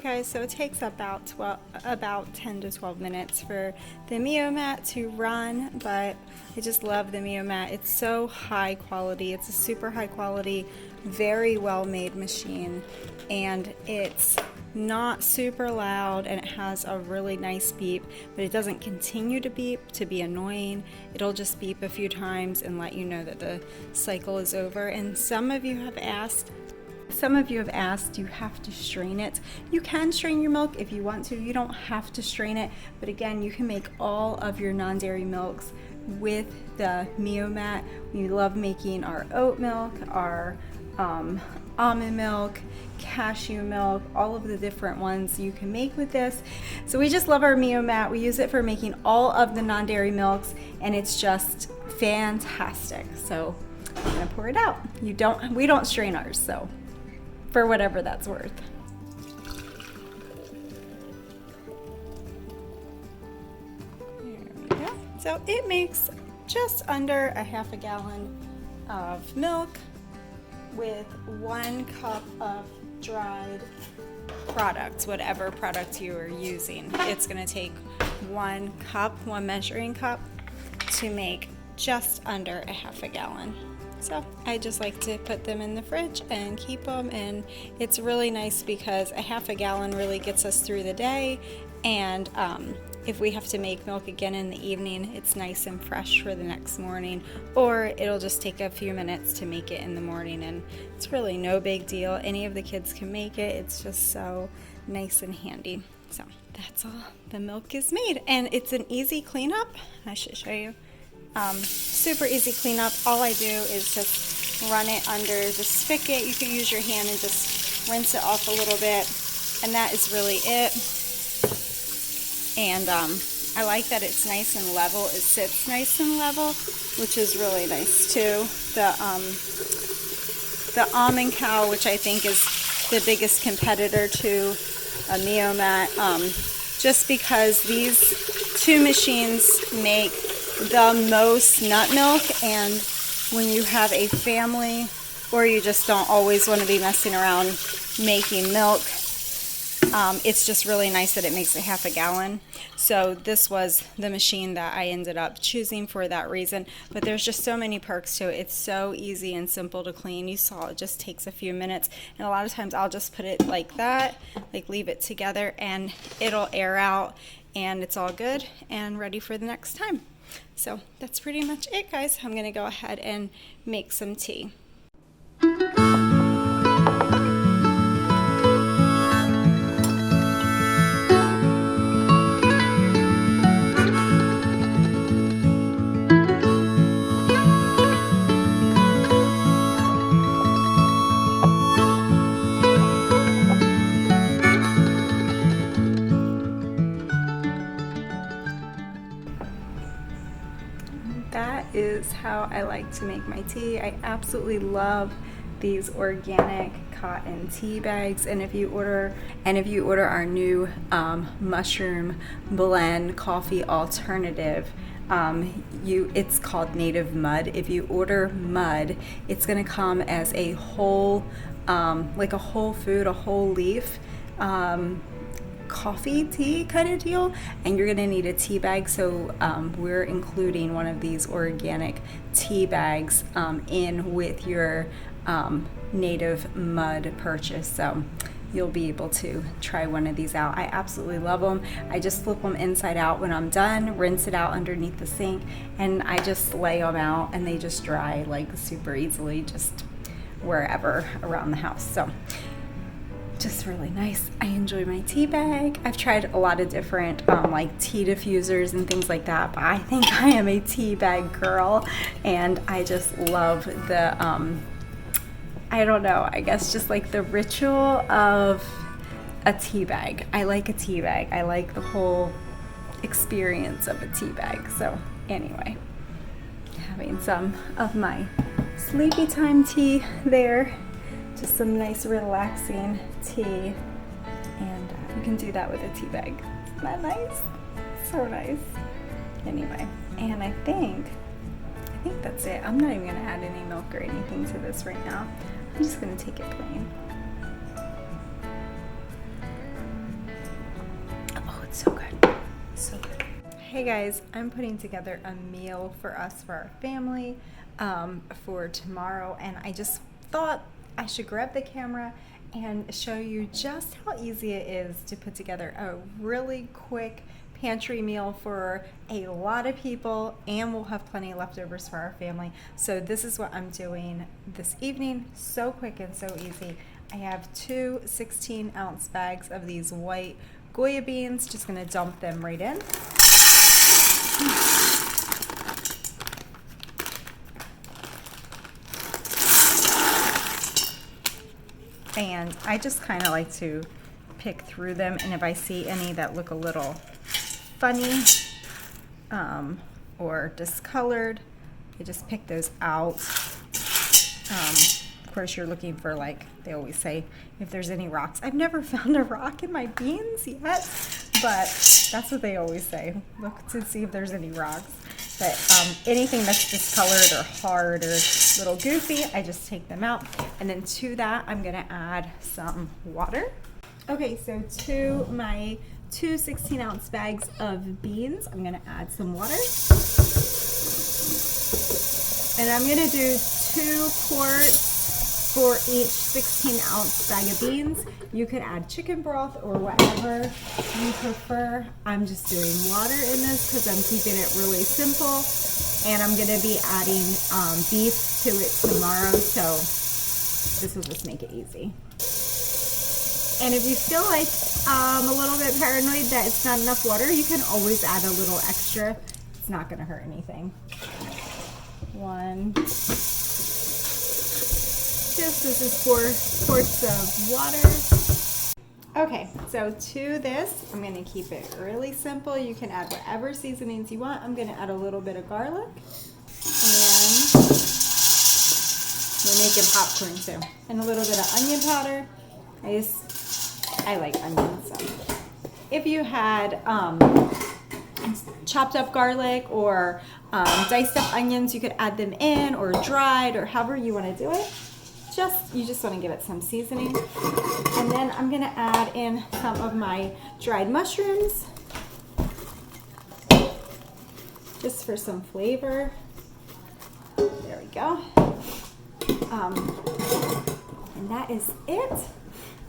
guys, so it takes about 10 to 12 minutes for the Mio-Mat to run, but I just love the Mio-Mat. It's so high quality. It's a super high quality, very well made machine, and it's not super loud, and it has a really nice beep, but it doesn't continue to beep to be annoying. It'll just beep a few times and let you know that the cycle is over. And some of you have asked, you have to strain it. You can strain your milk if you want to. You don't have to strain it, but again, you can make all of your non-dairy milks with the Mio-Mat. We love making our oat milk, our almond milk, cashew milk, all of the different ones you can make with this. So we just love our Mio-Mat. We use it for making all of the non-dairy milks, and it's just fantastic. So I'm gonna pour it out. We don't strain ours, so for whatever that's worth. There we go. So it makes just under a half a gallon of milk with 1 cup of dried products, whatever product you are using. It's gonna take 1 measuring cup to make just under a half a gallon. So I just like to put them in the fridge and keep them, and it's really nice because a half a gallon really gets us through the day, and if we have to make milk again in the evening, it's nice and fresh for the next morning, or it'll just take a few minutes to make it in the morning, and it's really no big deal. Any of the kids can make it. It's just so nice and handy. So that's all. The milk is made, and it's an easy cleanup. I should show you. Super easy cleanup. All I do is just run it under the spigot. You can use your hand and just rinse it off a little bit, and that is really it. And I like that it's nice and level. It sits nice and level, which is really nice too. The Almond Cow, which I think is the biggest competitor to a Mio-Mat, just because these two machines make the most nut milk, and when you have a family or you just don't always want to be messing around making milk, it's just really nice that it makes a half a gallon. So this was the machine that I ended up choosing for that reason, but there's just so many perks to it. It's so easy and simple to clean. You saw it just takes a few minutes, and a lot of times I'll just put it like that, like leave it together, and it'll air out, and it's all good and ready for the next time. So that's pretty much it, guys. I'm gonna go ahead and make some tea. That is how I like to make my tea. I absolutely love these organic cotton tea bags, and if you order our new mushroom blend coffee alternative, it's called Native Mud. If you order mud, it's going to come as a whole, like a whole food, a whole leaf coffee tea kind of deal, and you're gonna need a tea bag. So we're including one of these organic tea bags in with your Native Mud purchase, so you'll be able to try one of these out. I absolutely love them. I just flip them inside out when I'm done, rinse it out underneath the sink, and I just lay them out, and they just dry like super easily just wherever around the house. So just really nice. I enjoy my tea bag. I've tried a lot of different like tea diffusers and things like that, but I think I am a tea bag girl, and I just love the I don't know, I guess just like the ritual of a tea bag. I like a tea bag. I like the whole experience of a tea bag. So anyway, having some of my sleepy time tea there. Just some nice relaxing tea, and you can do that with a tea bag. Isn't that nice? So nice. Anyway, and I think that's it. I'm not even gonna add any milk or anything to this right now. I'm just gonna take it plain. So good. So good. Hey guys, I'm putting together a meal for us, for our family, for tomorrow, and I just thought I should grab the camera and show you just how easy it is to put together a really quick pantry meal for a lot of people, and we'll have plenty of leftovers for our family. So this is what I'm doing this evening. So quick and so easy. I have two 16-ounce bags of these white Goya beans. Just gonna dump them right in. And I just kind of like to pick through them, and if I see any that look a little funny or discolored, I just pick those out. Of course, you're looking for, like they always say, if there's any rocks. I've never found a rock in my beans yet, but that's what they always say. Look to see if there's any rocks. But anything that's discolored or hard or a little goofy, I just take them out. And then to that, I'm gonna add some water. Okay, so to my two 16-ounce bags of beans, I'm gonna add some water. And I'm gonna do 2 quarts for each 16-ounce bag of beans. You could add chicken broth or whatever you prefer. I'm just doing water in this because I'm keeping it really simple. And I'm gonna be adding beef to it tomorrow, so this will just make it easy. And if you feel like a little bit paranoid that it's not enough water, you can always add a little extra. It's not gonna hurt anything. 1. This is 4 quarts of water. Okay, so to this, I'm gonna keep it really simple. You can add whatever seasonings you want. I'm gonna add a little bit of garlic, and we're making popcorn too. And a little bit of onion powder. I like onions, so. If you had chopped up garlic or diced up onions, you could add them in, or dried, or however you wanna do it. You just want to give it some seasoning. And then I'm going to add in some of my dried mushrooms, just for some flavor. There we go. And that is it.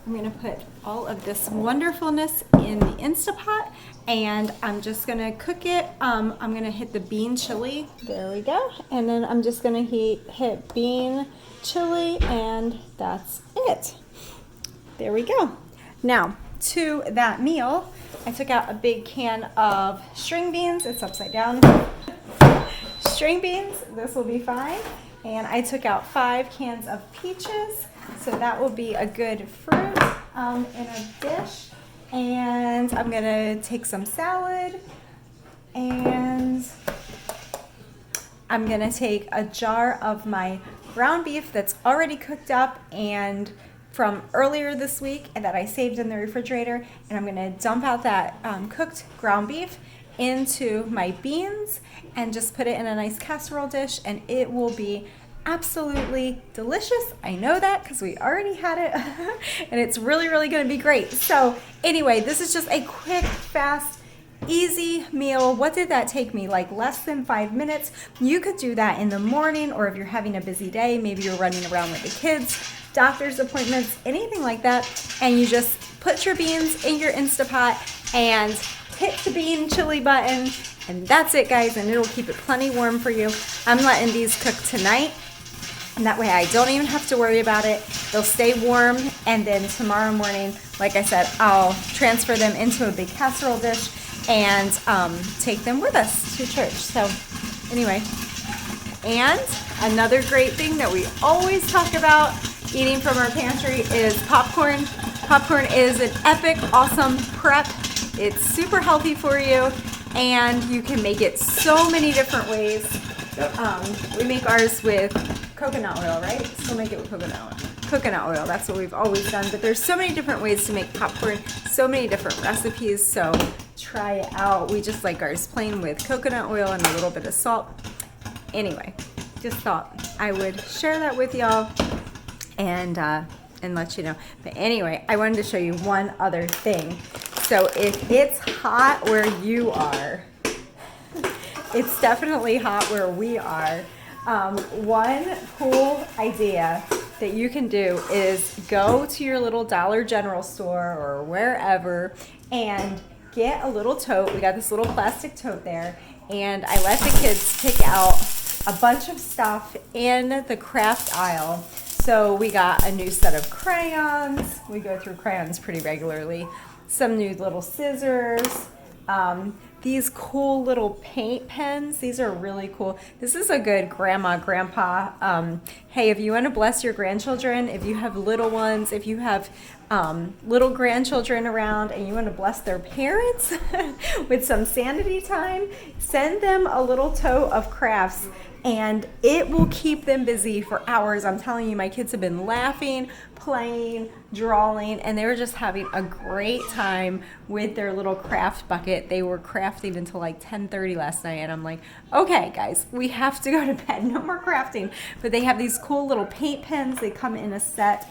I'm going to put all of this wonderfulness in the Instapot, and I'm just going to cook it. I'm going to hit the bean chili. There we go. And then I'm just going to hit bean chili, and that's it. There we go. Now, to that meal, I took out a big can of string beans. It's upside down. String beans, this will be fine. And I took out 5 cans of peaches, so that will be a good fruit in a dish. And I'm gonna take some salad, and I'm gonna take a jar of my ground beef that's already cooked up and from earlier this week, and that I saved in the refrigerator, and I'm gonna dump out that cooked ground beef into my beans and just put it in a nice casserole dish, and it will be absolutely delicious. I know that because we already had it and it's really, really gonna be great. So anyway, this is just a quick, fast, easy meal. What did that take me? Like less than 5 minutes. You could do that in the morning, or if you're having a busy day, maybe you're running around with the kids, doctor's appointments, anything like that, and you just put your beans in your Instapot and hit the bean chili button, and that's it, guys, and it'll keep it plenty warm for you. I'm letting these cook tonight, and that way I don't even have to worry about it. They'll stay warm, and then tomorrow morning, like I said, I'll transfer them into a big casserole dish and take them with us to church. So anyway, and another great thing that we always talk about eating from our pantry is popcorn. Popcorn is an epic, awesome prep. It's super healthy for you, and you can make it so many different ways. We make ours with coconut oil, right? Still make it with coconut oil. Coconut oil, that's what we've always done. But there's so many different ways to make popcorn, so many different recipes, so try it out. We just like ours plain with coconut oil and a little bit of salt. Anyway, just thought I would share that with y'all and let you know. But anyway, I wanted to show you one other thing. So if it's hot where you are, it's definitely hot where we are. One cool idea that you can do is go to your little Dollar General store or wherever and get a little tote. We got this little plastic tote there, and I let the kids pick out a bunch of stuff in the craft aisle. So we got a new set of crayons. We go through crayons pretty regularly. Some new little scissors. These cool little paint pens. These are really cool. This is a good grandma, grandpa. Hey, if you want to bless your grandchildren, if you have little ones, if you have little grandchildren around and you want to bless their parents with some sanity time, send them a little tote of crafts and it will keep them busy for hours. I'm telling you, my kids have been laughing, playing, drawing, and they were just having a great time with their little craft bucket. They were crafting until like 10:30 last night, and I'm like, okay, guys, we have to go to bed. No more crafting. But they have these cool little paint pens. They come in a set.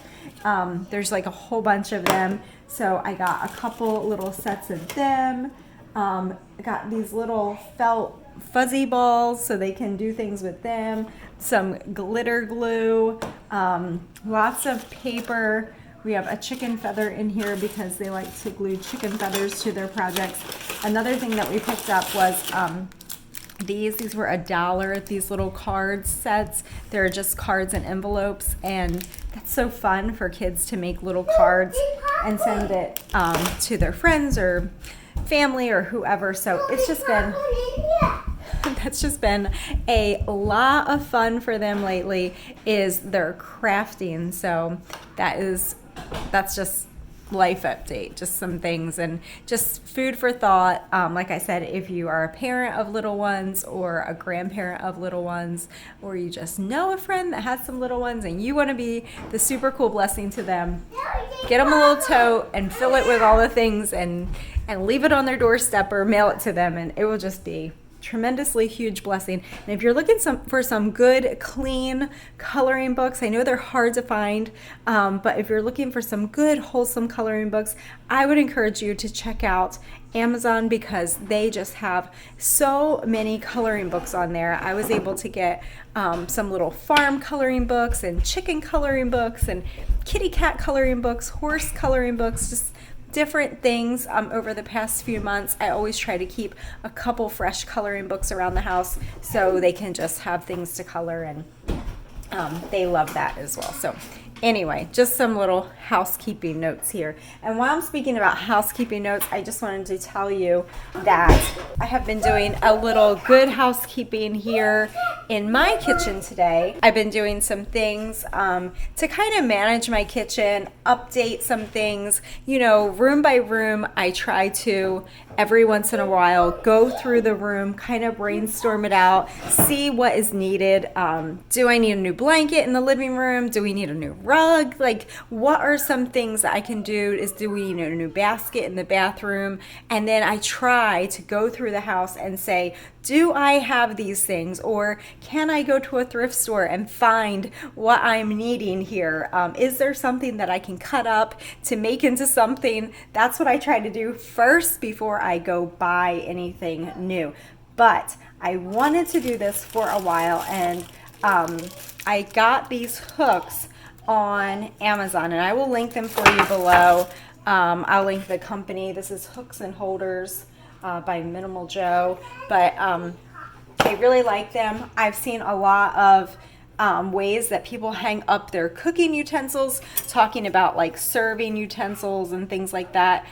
There's like a whole bunch of them. So I got a couple little sets of them. I got these little felt fuzzy balls so they can do things with them, some glitter glue, lots of paper. We have a chicken feather in here because they like to glue chicken feathers to their projects. Another thing that we picked up was these were $1, these little card sets. They're just cards and envelopes, and that's so fun for kids to make little cards and send it to their friends or family or whoever. So it's just been that's just been a lot of fun for them lately, is their crafting. So that's just life update, just some things and just food for thought. Like I said, if you are a parent of little ones or a grandparent of little ones, or you just know a friend that has some little ones and you want to be the super cool blessing to them, get them a little tote and fill it with all the things and leave it on their doorstep or mail it to them, and it will just be tremendously huge blessing. And if you're looking for some good, clean coloring books, I know they're hard to find, but if you're looking for some good, wholesome coloring books, I would encourage you to check out Amazon because they just have so many coloring books on there. I was able to get some little farm coloring books and chicken coloring books and kitty cat coloring books, horse coloring books, just different things over the past few months. I always try to keep a couple fresh coloring books around the house so they can just have things to color, and they love that as well. So anyway, just some little housekeeping notes here. And while I'm speaking about housekeeping notes, I just wanted to tell you that I have been doing a little good housekeeping here in my kitchen today. I've been doing some things to kind of manage my kitchen, update some things, room by room. I try to every once in a while go through the room, kind of brainstorm it out, see what is needed. Do I need a new blanket in the living room? Do we need a new rug? Like, what are some things that I can do? Do we need a new basket in the bathroom? And then I try to go through the house and say, do I have these things, or can I go to a thrift store and find what I'm needing here? Is there something that I can cut up to make into something? That's what I try to do first before I go buy anything new. But I wanted to do this for a while, and I got these hooks on Amazon, and I will link them for you below. I'll link the company. This is Hooks and Holders by Minimal Joe, but I really like them. I've seen a lot of ways that people hang up their cooking utensils, talking about like serving utensils and things like that.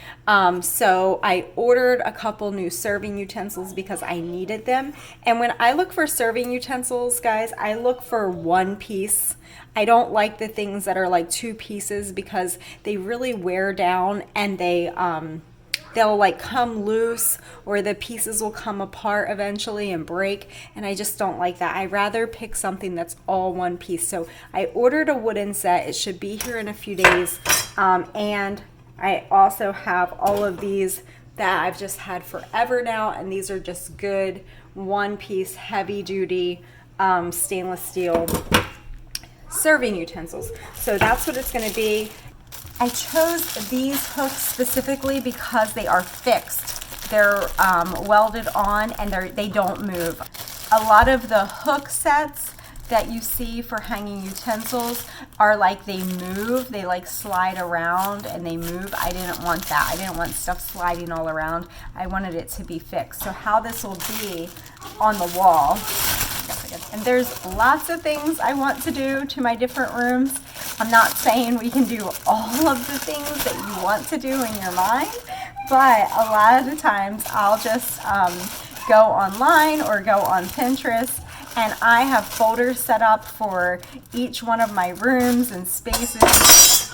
So I ordered a couple new serving utensils because I needed them. And when I look for serving utensils, guys, I look for one piece. I don't like the things that are like two pieces because they really wear down, and they'll like come loose, or the pieces will come apart eventually and break, and I just don't like that. I'd rather pick something that's all one piece. So I ordered a wooden set. It should be here in a few days, and I also have all of these that I've just had forever now, and these are just good one piece heavy duty stainless steel serving utensils. So that's what it's going to be. I chose these hooks specifically because they are fixed. They're welded on and they don't move. A lot of the hook sets that you see for hanging utensils are like they move, they like slide around and they move. I didn't want that. I didn't want stuff sliding all around. I wanted it to be fixed. So how this will be on the wall, and there's lots of things I want to do to my different rooms. I'm not saying we can do all of the things that you want to do in your mind, but a lot of the times I'll just go online or go on Pinterest, and I have folders set up for each one of my rooms and spaces,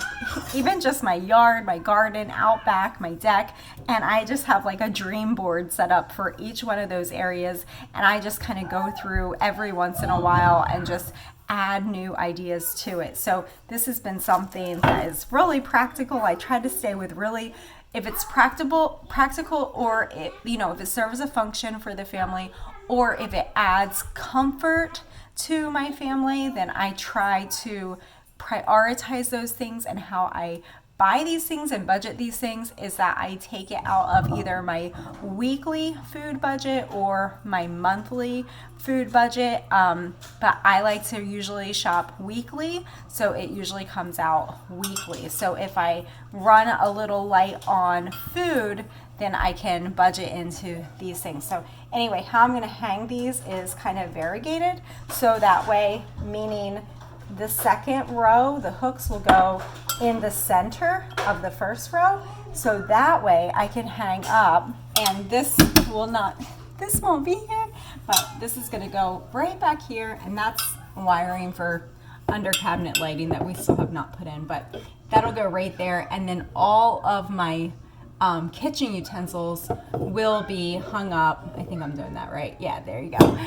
even just my yard, my garden, out back, my deck, and I just have like a dream board set up for each one of those areas, and I just kind of go through every once in a while and just add new ideas to it. So this has been something that is really practical. I try to stay with really, if it's practical, or it, if it serves a function for the family, or if it adds comfort to my family, then I try to prioritize those things. And how I buy these things and budget these things is that I take it out of either my weekly food budget or my monthly food budget, but I like to usually shop weekly, so it usually comes out weekly. So if I run a little light on food, then I can budget into these things. So anyway, how I'm gonna hang these is kind of variegated, so that way, meaning the second row, the hooks will go in the center of the first row, so that way I can hang up, and this won't be here, but this is gonna go right back here, and that's wiring for under cabinet lighting that we still have not put in, but that'll go right there, and then all of my kitchen utensils will be hung up. I think I'm doing that right. Yeah, there you go.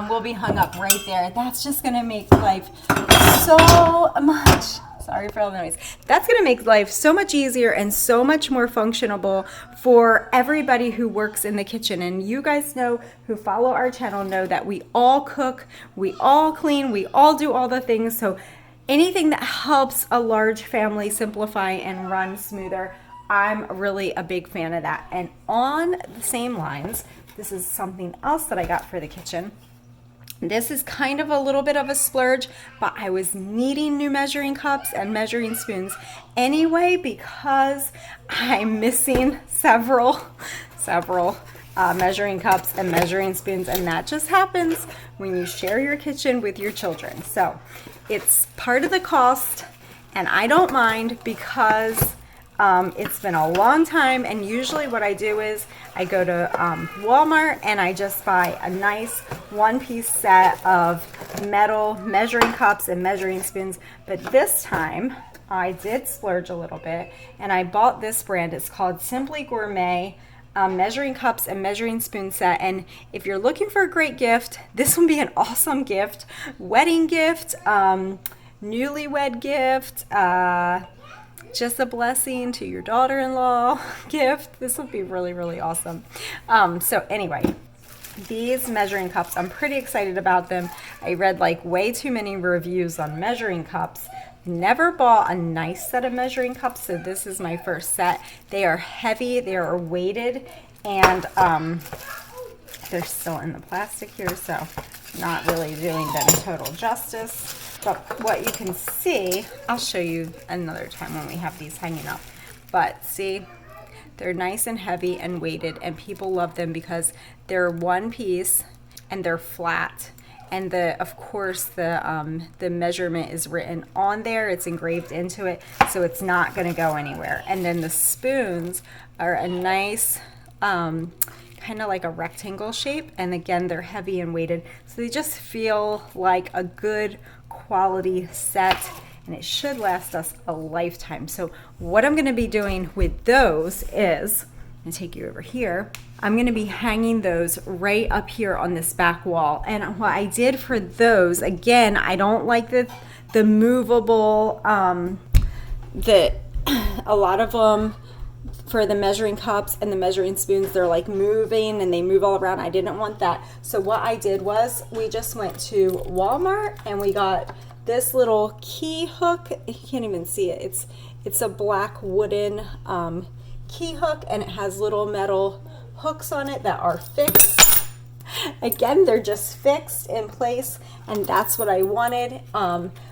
Will be hung up right there. That's just gonna make life so much, sorry for all the noise. That's gonna make life so much easier and so much more functional for everybody who works in the kitchen. And you guys know, who follow our channel, know that we all cook, we all clean, we all do all the things. So anything that helps a large family simplify and run smoother, I'm really a big fan of that. And on the same lines, this is something else that I got for the kitchen. This is kind of a little bit of a splurge, but I was needing new measuring cups and measuring spoons anyway, because I'm missing several measuring cups and measuring spoons, and that just happens when you share your kitchen with your children. So it's part of the cost, and I don't mind, because it's been a long time, and usually what I do is I go to Walmart and I just buy a nice one-piece set of metal measuring cups and measuring spoons. But this time I did splurge a little bit, and I bought this brand. It's called Simply Gourmet measuring cups and measuring spoon set. And if you're looking for a great gift, this would be an awesome gift. Wedding gift, newlywed gift, just a blessing to your daughter-in-law gift. This would be really, really awesome. So anyway, these measuring cups, I'm pretty excited about them. I read like way too many reviews on measuring cups. Never bought a nice set of measuring cups, so this is my first set. They are heavy, they are weighted, and they're still in the plastic here, so not really doing them total justice. But what you can see, I'll show you another time when we have these hanging up. But see, they're nice and heavy and weighted, and people love them because they're one piece and they're flat. And of course, the measurement is written on there. It's engraved into it, so it's not going to go anywhere. And then the spoons are a nice, kind of like a rectangle shape. And again, they're heavy and weighted, so they just feel like a good quality set, and it should last us a lifetime. So what I'm going to be doing with those is, I'm going to take you over here. I'm going to be hanging those right up here on this back wall. And what I did for those, again, I don't like the movable, a lot of them for the measuring cups and the measuring spoons, they're like moving and they move all around. I didn't want that. So what I did was, we just went to Walmart and we got this little key hook. You can't even see it. It's a black wooden key hook, and it has little metal hooks on it that are fixed. Again, they're just fixed in place, and that's what I wanted.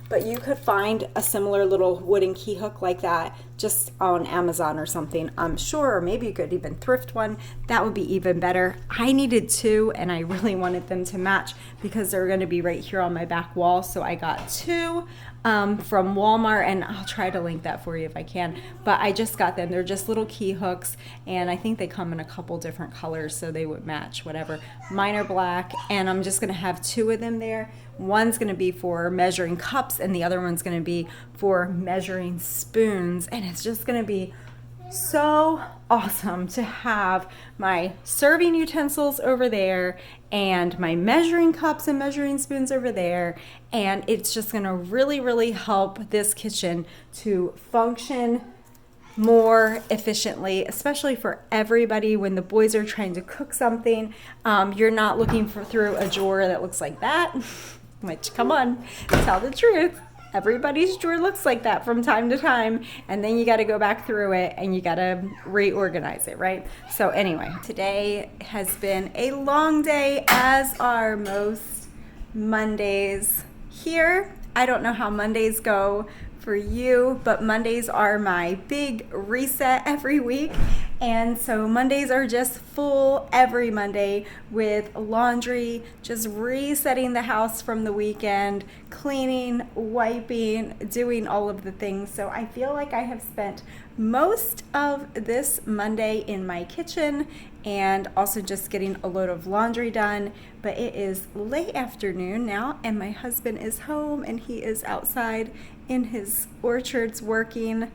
But you could find a similar little wooden key hook like that just on Amazon or something, I'm sure, or maybe you could even thrift one. That would be even better. I needed two, and I really wanted them to match because they're going to be right here on my back wall. So I got two from Walmart, and I'll try to link that for you if I can. But I just got them. They're just little key hooks, and I think they come in a couple different colors, so they would match whatever. Mine are black, and I'm just going to have two of them there. One's going to be for measuring cups, and the other one's going to be for measuring spoons. And it's just going to be so awesome to have my serving utensils over there and my measuring cups and measuring spoons over there. And it's just going to really, really help this kitchen to function more efficiently, especially for everybody when the boys are trying to cook something. You're not looking through a drawer that looks like that. Which, come on, tell the truth. Everybody's drawer looks like that from time to time, and then you got to go back through it and you got to reorganize it, right? So anyway, today has been a long day, as are most Mondays here. I don't know how Mondays go for you, but Mondays are my big reset every week. And so Mondays are just full every Monday with laundry, just resetting the house from the weekend, cleaning, wiping, doing all of the things. So I feel like I have spent most of this Monday in my kitchen and also just getting a load of laundry done. But it is late afternoon now, and my husband is home, and he is outside in his orchards working,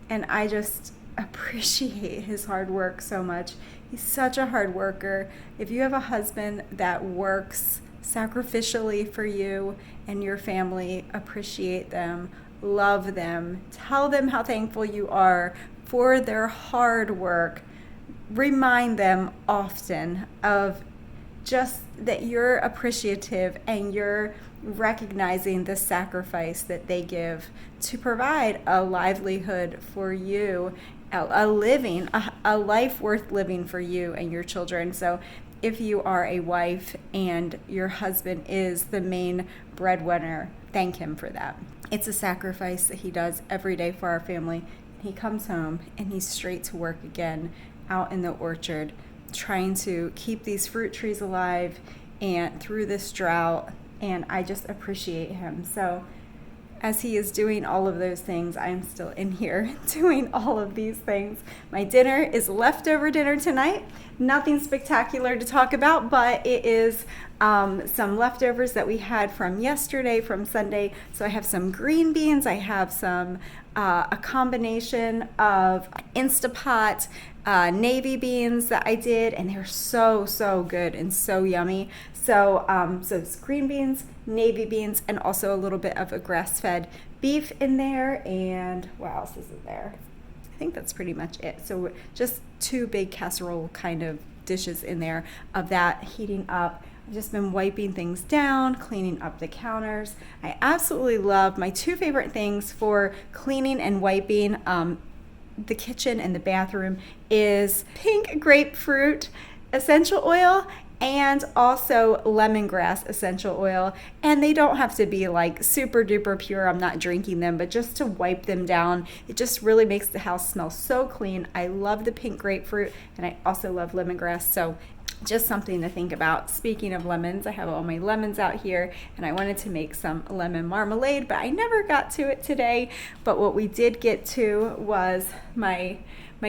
and I just appreciate his hard work so much. He's such a hard worker. If you have a husband that works sacrificially for you and your family, appreciate them, love them, tell them how thankful you are for their hard work. Remind them often of just that you're appreciative and you're recognizing the sacrifice that they give to provide a livelihood for you, a living, a life worth living for you and your children. So if you are a wife and your husband is the main breadwinner, thank him for that. It's a sacrifice that he does every day for our family. He comes home and he's straight to work again out in the orchard, trying to keep these fruit trees alive and through this drought. And I just appreciate him. So as he is doing all of those things, I'm still in here doing all of these things. My dinner is leftover dinner tonight. Nothing spectacular to talk about, but it is some leftovers that we had from yesterday, from Sunday. So I have some green beans. I have some a combination of Instapot navy beans that I did, and they're so good and so yummy. So it's green beans, navy beans, and also a little bit of a grass-fed beef in there. And what else is in there? I think that's pretty much it. So just two big casserole kind of dishes in there of that heating up. I've just been wiping things down, cleaning up the counters. I absolutely love my two favorite things for cleaning and wiping the kitchen and the bathroom is pink grapefruit essential oil and also lemongrass essential oil. And they don't have to be like super duper pure. I'm not drinking them, but just to wipe them down, it just really makes the house smell so clean. I love the pink grapefruit, and I also love lemongrass. So just something to think about. Speaking of lemons, I have all my lemons out here, and I wanted to make some lemon marmalade, but I never got to it today. But what we did get to was my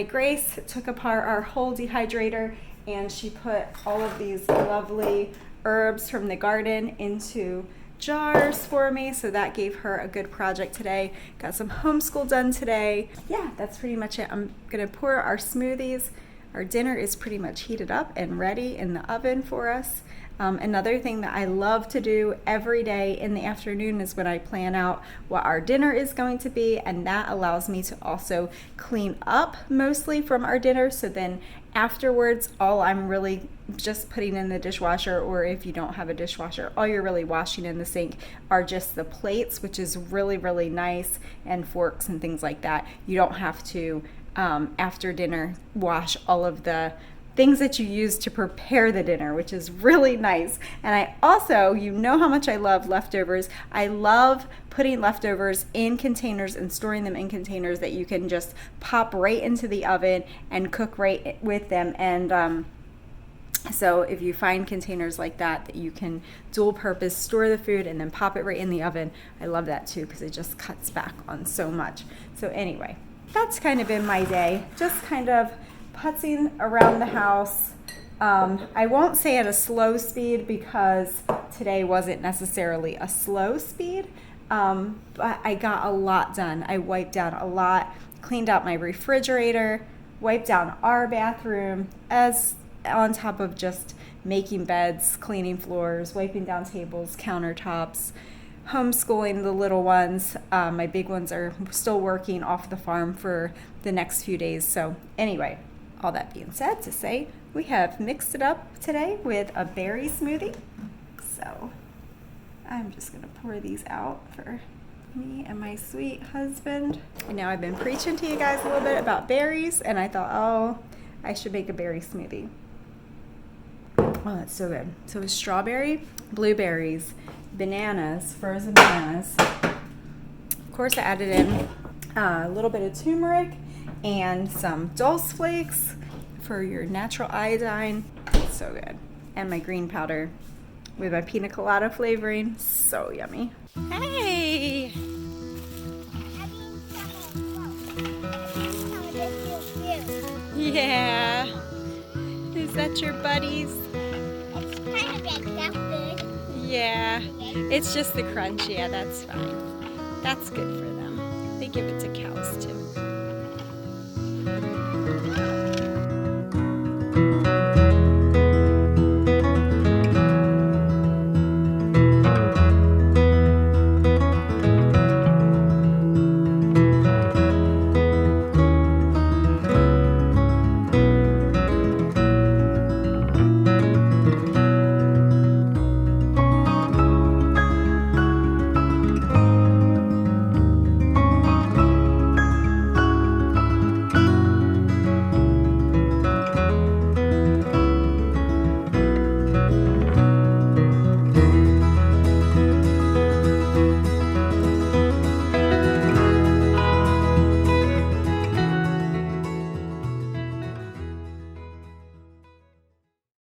Grace took apart our whole dehydrator, and she put all of these lovely herbs from the garden into jars for me. So that gave her a good project today. Got some homeschool done today. Yeah, that's pretty much it. I'm gonna pour our smoothies. our dinner is pretty much heated up and ready in the oven for us. Another thing that I love to do every day in the afternoon is when I plan out what our dinner is going to be, and that allows me to also clean up mostly from our dinner. So then afterwards, all I'm really just putting in the dishwasher, or if you don't have a dishwasher, all you're really washing in the sink are just the plates, which is really, really nice, and forks and things like that. You don't have to, after dinner, wash all of the things that you use to prepare the dinner, which is really nice. And I also, you know how much I love leftovers. I love putting leftovers in containers and storing them in containers that you can just pop right into the oven and cook right with them. And so if you find containers like that you can dual purpose, store the food and then pop it right in the oven, I love that too, because it just cuts back on so much. So anyway, that's kind of been my day, just kind of putzing around the house. I won't say at a slow speed because today wasn't necessarily a slow speed, but I got a lot done. I wiped down a lot, cleaned out my refrigerator, wiped down our bathroom, as on top of just making beds, cleaning floors, wiping down tables, countertops, homeschooling the little ones. My big ones are still working off the farm for the next few days. So anyway, all that being said, to say we have mixed it up today with a berry smoothie. So I'm just gonna pour these out for me and my sweet husband. And now I've been preaching to you guys a little bit about berries, and I thought, oh, I should make a berry smoothie. Oh, that's so good. So it's strawberry, blueberries, bananas, frozen bananas. Of course, I added in a little bit of turmeric and some Dulse Flakes for your natural iodine. So good. And my green powder with my pina colada flavoring. So yummy. Hey! Yeah. Is that your buddies? It's kind of like that food. Yeah. It's just the crunch. Yeah, that's fine. That's good for them. They give it to cows too.